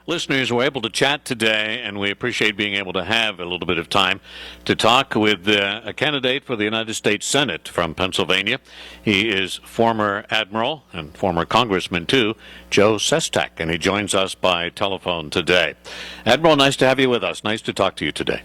Listeners were able to chat today, and we appreciate being able to have a little bit of time to talk with a candidate for the United States Senate from Pennsylvania. He is former Admiral and former Congressman, too, Joe Sestak, and he joins us by telephone today. Admiral, nice to have you with us. Nice to talk to you today.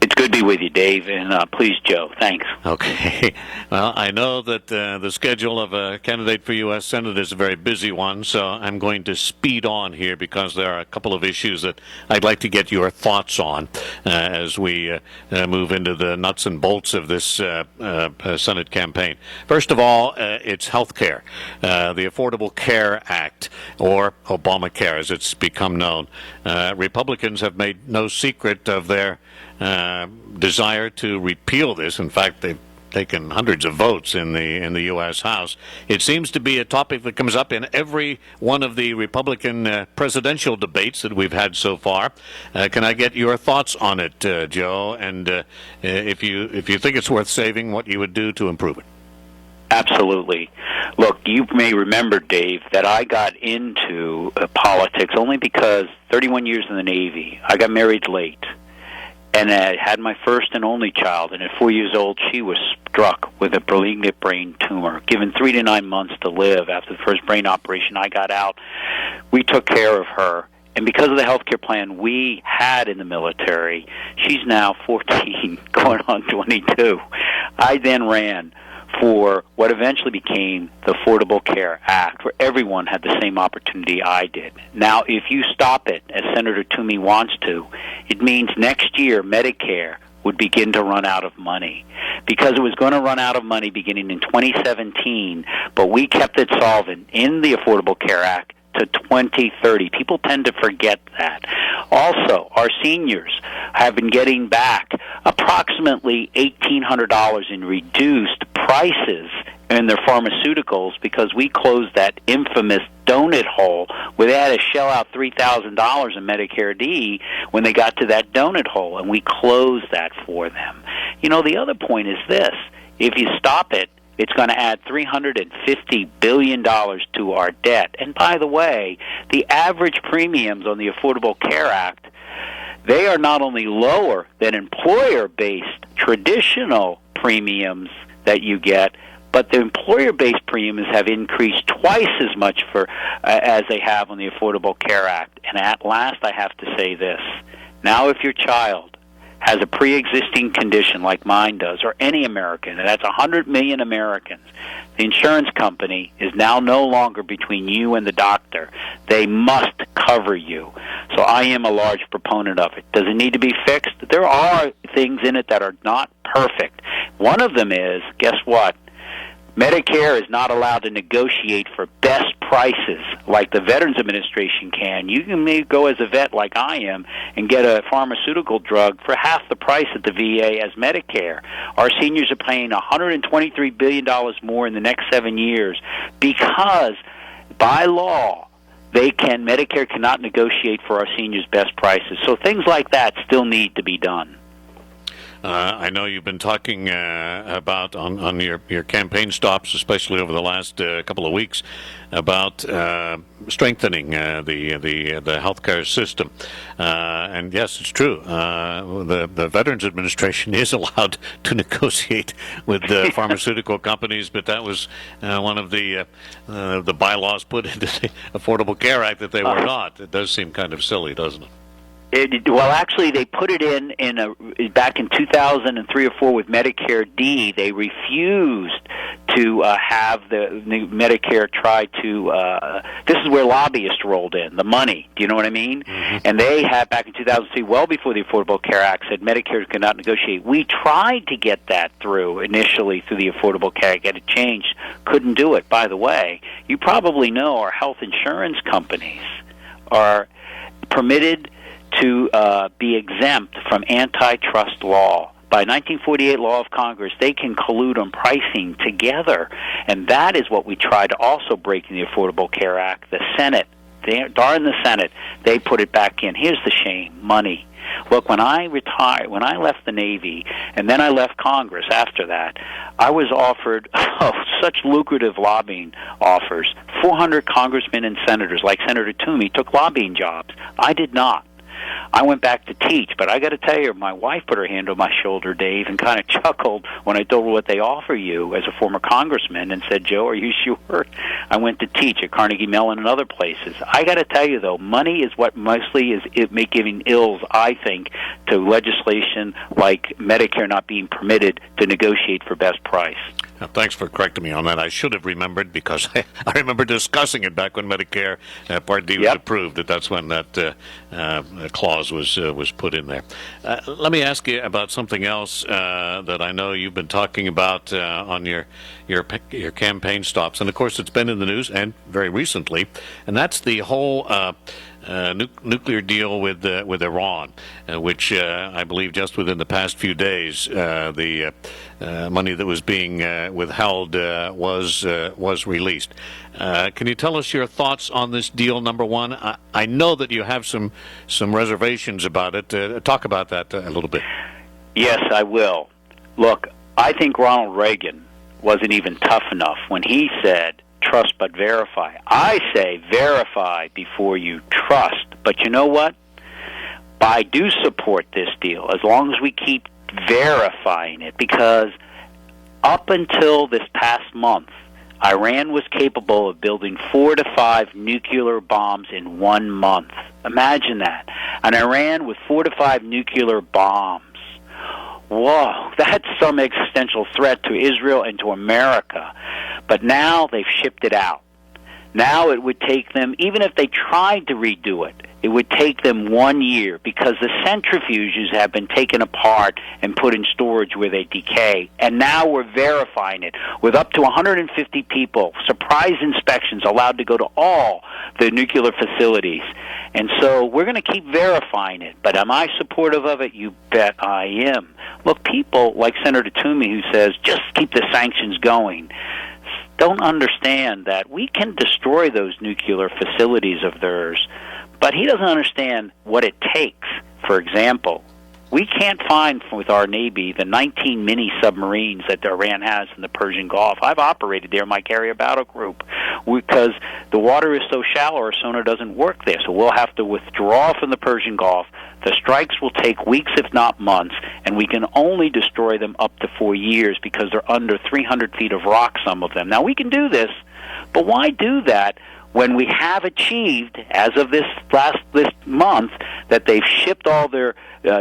It's good to be with you, Dave, and please, Joe. Thanks. Okay. Well, I know that the schedule of a candidate for U.S. Senate is a very busy one, so I'm going to speed on here because there are a couple of issues that I'd like to get your thoughts on as we move into the nuts and bolts of this Senate campaign. First of all, it's health care, the Affordable Care Act, or Obamacare as it's become known. Republicans have made no secret of their desire to repeal this. In fact, they've taken hundreds of votes in the U.S. House. It seems to be a topic that comes up in every one of the Republican presidential debates that we've had so far. Can I get your thoughts on it, Joe? And if you think it's worth saving, what you would do to improve it? Absolutely. Look, you may remember, Dave, that I got into politics only because 31 years in the Navy. I got married late. And I had my first and only child, and at 4 years old, she was struck with a malignant brain tumor. Given 3 to 9 months to live after the first brain operation, I got out. We took care of her. And because of the health care plan we had in the military, she's now 14, going on 22. I then ran for what eventually became the Affordable Care Act, where everyone had the same opportunity I did. Now, if you stop it, as Senator Toomey wants to, it means next year Medicare would begin to run out of money, because it was going to run out of money beginning in 2017, but we kept it solvent in the Affordable Care Act to 2030. People tend to forget that. Also, our seniors have been getting back approximately $1,800 in reduced prices in their pharmaceuticals because we closed that infamous donut hole where they had to shell out $3,000 in Medicare D when they got to that donut hole, and we closed that for them. You know, the other point is this. If you stop it, it's going to add $350 billion to our debt. And by the way, the average premiums on the Affordable Care Act, they are not only lower than employer-based traditional premiums that you get, but the employer-based premiums have increased twice as much as they have on the Affordable Care Act. And at last, I have to say this. Now, if your child has a pre-existing condition like mine does, or any American, and that's 100 million Americans, the insurance company is now no longer between you and the doctor. They must cover you. So I am a large proponent of it. Does it need to be fixed? There are things in it that are not perfect. One of them is, guess what? Medicare is not allowed to negotiate for best prices like the Veterans Administration can. You can maybe go as a vet like I am and get a pharmaceutical drug for half the price at the VA as Medicare. Our seniors are paying $123 billion more in the next 7 years because, by law, Medicare cannot negotiate for our seniors' best prices. So things like that still need to be done. I know you've been talking about on your campaign stops, especially over the last couple of weeks, about strengthening the healthcare system. And yes, it's true. The Veterans Administration is allowed to negotiate with the pharmaceutical companies, but that was one of the bylaws put into the Affordable Care Act that they were not. It does seem kind of silly, doesn't it? Well, actually, they put it back in 2003 or 4 with Medicare D. They refused to have the Medicare try to. This is where lobbyists rolled in, the money. Do you know what I mean? Mm-hmm. And they had back in 2003, well before the Affordable Care Act, said Medicare could not negotiate. We tried to get that through initially through the Affordable Care Act, get it changed. Couldn't do it. By the way, you probably know our health insurance companies are permitted to be exempt from antitrust law. By 1948 law of Congress, they can collude on pricing together, and that is what we try to also break in the Affordable Care Act. The Senate darn the Senate, they put it back in. Here's the shame: money. Look, when I retired, when I left the Navy, and then I left Congress after that, I was offered such lucrative lobbying offers. 400 congressmen and senators, like Senator Toomey, took lobbying jobs. I did not. I went back to teach, but I got to tell you, my wife put her hand on my shoulder, Dave, and kind of chuckled when I told her what they offer you as a former congressman, and said, "Joe, are you sure?" I went to teach at Carnegie Mellon and other places. I got to tell you, though, money is what mostly is giving ills, I think, to legislation like Medicare not being permitted to negotiate for best price. Now, thanks for correcting me on that. I should have remembered, because I remember discussing it back when Medicare Part D was approved. That's when that clause was put in there. Let me ask you about something else that I know you've been talking about on your campaign stops, and of course it's been in the news and very recently, and that's the whole nuclear deal with Iran, which I believe just within the past few days the money that was being withheld was released. Can you tell us your thoughts on this deal, number one? I know that you have some reservations about it. Talk about that a little bit. Yes, I will. Look, I think Ronald Reagan wasn't even tough enough when he said, "Trust but verify." I say verify before you trust. But you know what? I do support this deal as long as we keep verifying it, because up until this past month, Iran was capable of building 4 to 5 nuclear bombs in 1 month. Imagine that. An Iran with 4 to 5 nuclear bombs. Whoa, that's some existential threat to Israel and to America. But now they've shipped it out. Now it would take them, even if they tried to redo it, it would take them 1 year, because the centrifuges have been taken apart and put in storage where they decay. And now we're verifying it with up to 150 people, surprise inspections allowed to go to all the nuclear facilities. And so we're going to keep verifying it. But am I supportive of it? You bet I am. Look, people like Senator Toomey, who says, just keep the sanctions going, don't understand that we can destroy those nuclear facilities of theirs, but he doesn't understand what it takes. For example, we can't find with our Navy the 19 mini submarines that Iran has in the Persian Gulf. I've operated there in my carrier battle group because the water is so shallow, our sonar doesn't work there, so we'll have to withdraw from the Persian Gulf. The strikes will take weeks, if not months, and we can only destroy them up to 4 years because they're under 300 feet of rock, some of them. Now, we can do this, but why do that when we have achieved, as of this month, that they've shipped all their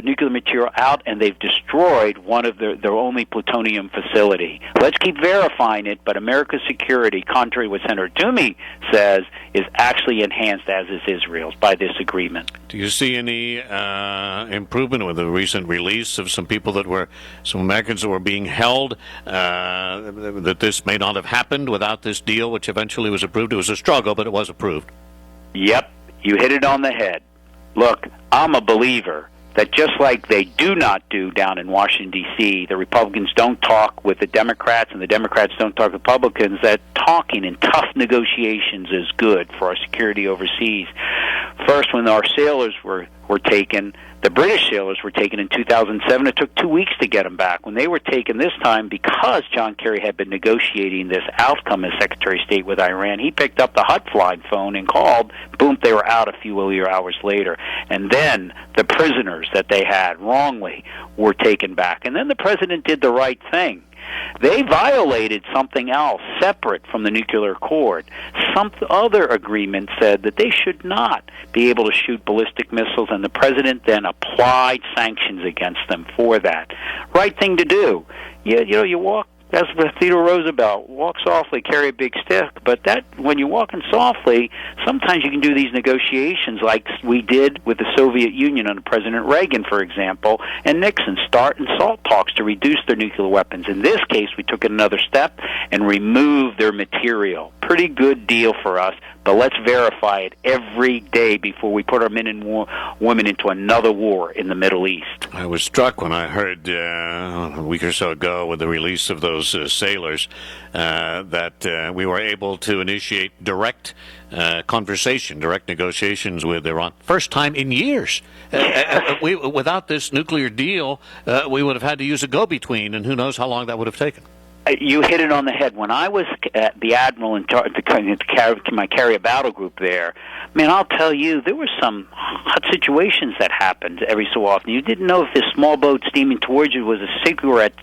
nuclear material out and they've destroyed one of their only plutonium facility? Let's keep verifying it, but America's security, contrary to what Senator Toomey says, is actually enhanced, as is Israel's, by this agreement. Do you see any improvement with the recent release of some Americans that were being held, that this may not have happened without this deal, which eventually was approved? It was a struggle, but it was approved. Yep, you hit it on the head. Look, I'm a believer that just like they do not do down in Washington, D.C., the Republicans don't talk with the Democrats and the Democrats don't talk with Republicans, that talking in tough negotiations is good for our security overseas. First, when our sailors were taken, the British sailors were taken in 2007. It took 2 weeks to get them back. When they were taken this time, because John Kerry had been negotiating this outcome as Secretary of State with Iran, he picked up the hotline phone and called. Boom, they were out a few hours later. And then the prisoners that they had wrongly were taken back. And then the president did the right thing. They violated something else separate from the nuclear accord. Some other agreement said that they should not be able to shoot ballistic missiles, and the president then applied sanctions against them for that. Right thing to do. You walk, as Theodore Roosevelt, walk softly, carry a big stick. But that, when you're walking softly, sometimes you can do these negotiations like we did with the Soviet Union under President Reagan, for example, and Nixon, start and SALT talks to reduce their nuclear weapons. In this case, we took it another step and removed their material. pretty good deal for us, but let's verify it every day before we put our men and women into another war in the Middle East. I was struck when I heard a week or so ago with the release of those sailors that we were able to initiate direct conversation, direct negotiations with Iran. First time in years. Without this nuclear deal, we would have had to use a go-between, and who knows how long that would have taken. You hit it on the head. When I was at the Admiral in my carrier battle group there, man, I'll tell you, there were some hot situations that happened every so often. You didn't know if this small boat steaming towards you was a cigarette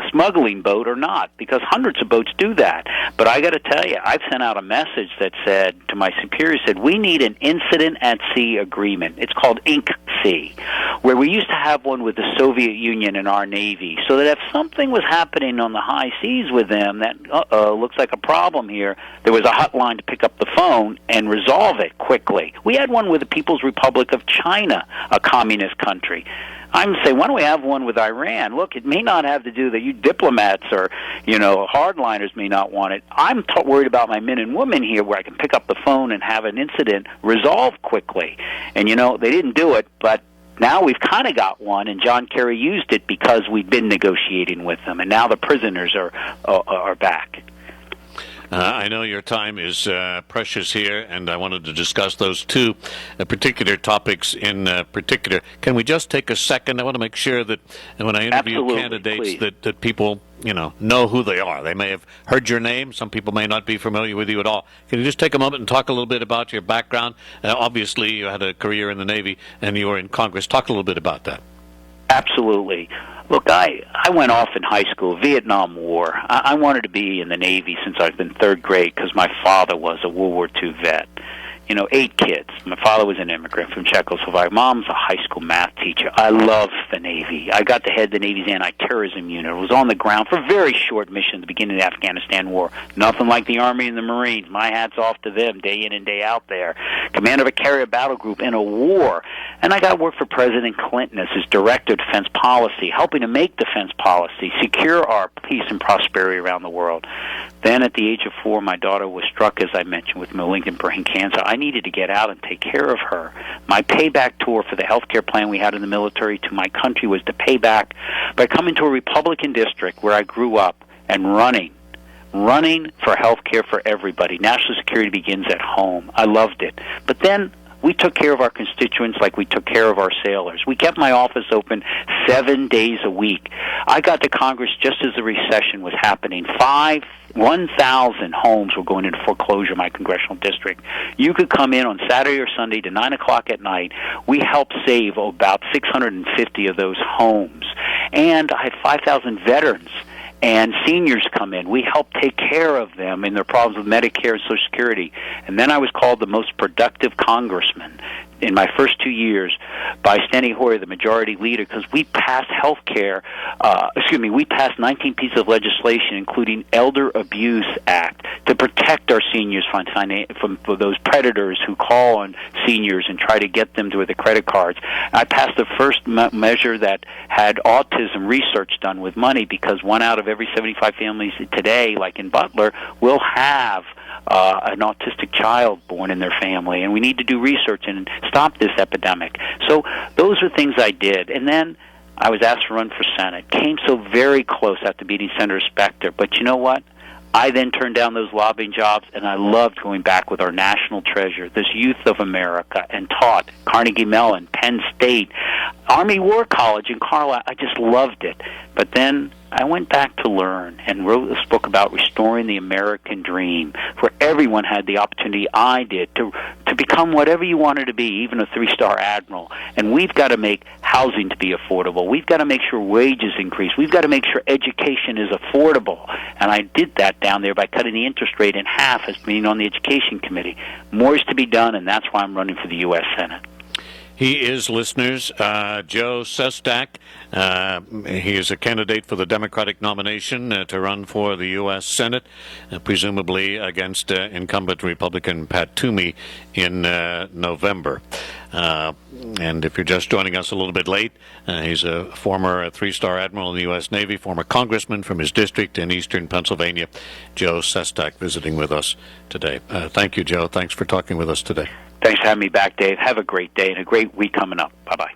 smuggling boat or not, because hundreds of boats do that. But I got to tell you, I've sent out a message that said to my superior, said we need an incident at sea agreement. It's called INC-C, where we used to have one with the Soviet Union and our Navy, so that if something was happening on the high seas with them that looks like a problem here, there was a hotline to pick up the phone and resolve it quickly. We had one with the People's Republic of China, a communist country. I'm saying, why don't we have one with Iran? Look, it may not have to do that you diplomats or, hardliners may not want it. I'm worried about my men and women here where I can pick up the phone and have an incident resolved quickly. And, they didn't do it, but now we've kind of got one, and John Kerry used it because we've been negotiating with them, and now the prisoners are back. I know your time is precious here, and I wanted to discuss those two particular topics in particular. Can we just take a second? I want to make sure that when I interview Absolutely, candidates that people know who they are. They may have heard your name. Some people may not be familiar with you at all. Can you just take a moment and talk a little bit about your background? Obviously, you had a career in the Navy, and you were in Congress. Talk a little bit about that. Absolutely. Look, I went off in high school, Vietnam War. I wanted to be in the Navy since I've been third grade because my father was a World War II vet. 8 kids. My father was an immigrant from Czechoslovakia. Mom's a high school math teacher. I love the Navy. I got to head the Navy's anti-terrorism unit. I was on the ground for a very short mission at the beginning of the Afghanistan War. Nothing like the Army and the Marines. My hat's off to them, day in and day out there. Commander of a carrier battle group in a war. And I got to work for President Clinton as his director of defense policy, helping to make defense policy, secure our peace and prosperity around the world. Then at the age of 4, my daughter was struck, as I mentioned, with malignant brain cancer. I needed to get out and take care of her. My payback tour for the health care plan we had in the military to my country was to pay back by coming to a Republican district where I grew up and running for health care for everybody. National security begins at home. I loved it. But then we took care of our constituents like we took care of our sailors. We kept my office open 7 days a week. I got to Congress just as the recession was happening. 1,000 homes were going into foreclosure in my congressional district. You could come in on Saturday or Sunday to 9 o'clock at night. We helped save about 650 of those homes. And I had 5,000 veterans and seniors come in. We help take care of them in their problems with Medicare and Social Security. And then I was called the most productive congressman in my first 2 years by Steny Hoyer, the majority leader, because we passed we passed 19 pieces of legislation, including Elder Abuse Act, to protect our seniors from those predators who call on seniors and try to get them to the credit cards. I passed the first measure that had autism research done with money, because 1 out of every 75 families today, like in Butler, will have an autistic child born in their family, and we need to do research and stop this epidemic. So those are things I did. And then I was asked to run for Senate. Came so very close after beating Senator Specter. But you know what? I then turned down those lobbying jobs, and I loved going back with our national treasure, this youth of America, and taught Carnegie Mellon, Penn State, Army War College in Carlisle. I just loved it. But then I went back to learn and wrote this book about restoring the American dream, where everyone had the opportunity I did to become whatever you wanted to be, even a 3-star admiral. And we've got to make housing to be affordable. We've got to make sure wages increase. We've got to make sure education is affordable. And I did that down there by cutting the interest rate in half as being on the Education Committee. More is to be done, and that's why I'm running for the U.S. Senate. He is, listeners, Joe Sestak. He is a candidate for the Democratic nomination to run for the U.S. Senate, presumably against incumbent Republican Pat Toomey in November. And if you're just joining us a little bit late, he's a former three-star admiral in the U.S. Navy, former congressman from his district in eastern Pennsylvania, Joe Sestak, visiting with us today. Thank you, Joe. Thanks for talking with us today. Thanks for having me back, Dave. Have a great day and a great week coming up. Bye-bye.